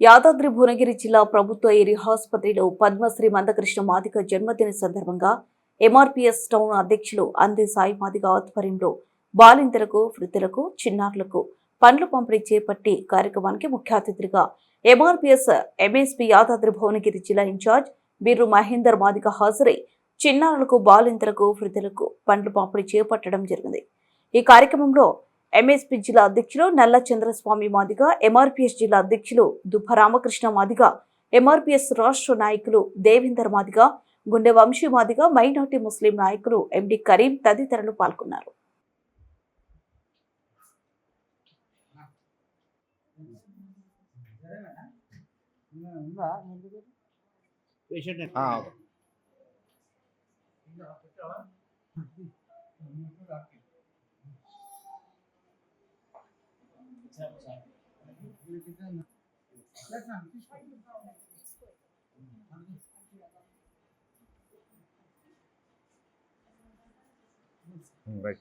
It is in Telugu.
యాదాద్రి భువనగిరి జిల్లా ప్రభుత్వ ఏరియా ఆసుపత్రిలో పద్మశ్రీ మందకృష్ణ మాదిగ జన్మదిన సందర్భంగా ఎంఆర్పీఎస్ టౌన్ అధ్యక్షులు అందే సాయి మాదిగ ఆధ్వర్యంలో బాలింతలకు, వృద్ధులకు, చిన్నారులకు పండ్లు పంపిణీ చేపట్టి కార్యక్రమానికి ముఖ్య అతిథిగా ఎంఆర్పీఎస్ ఎంఎస్పీ యాదాద్రి భువనగిరి జిల్లా ఇన్ఛార్జ్ బిర్రు మహేందర్ మాదిగ హాజరై చిన్నారులకు, బాలింతలకు, వృద్ధులకు పండ్లు పంపిణీ చేపట్టడం జరిగింది. ఈ కార్యక్రమంలో ఎంఎస్పీ జిల్లా అధ్యక్షులు నల్ల చంద్రస్వామి మాదిగ, ఎంఆర్పీఎస్ జిల్లా అధ్యక్షులు దుబ్బ రామకృష్ణ మాదిగ, ఎంఆర్పీఎస్ రాష్ట్ర నాయకులు దేవేందర్ మాదిగ, గుండె వంశీ మాదిగ, మైనార్టీ ముస్లిం నాయకులు ఎండి కరీం తదితరులు పాల్గొన్నారు. Right.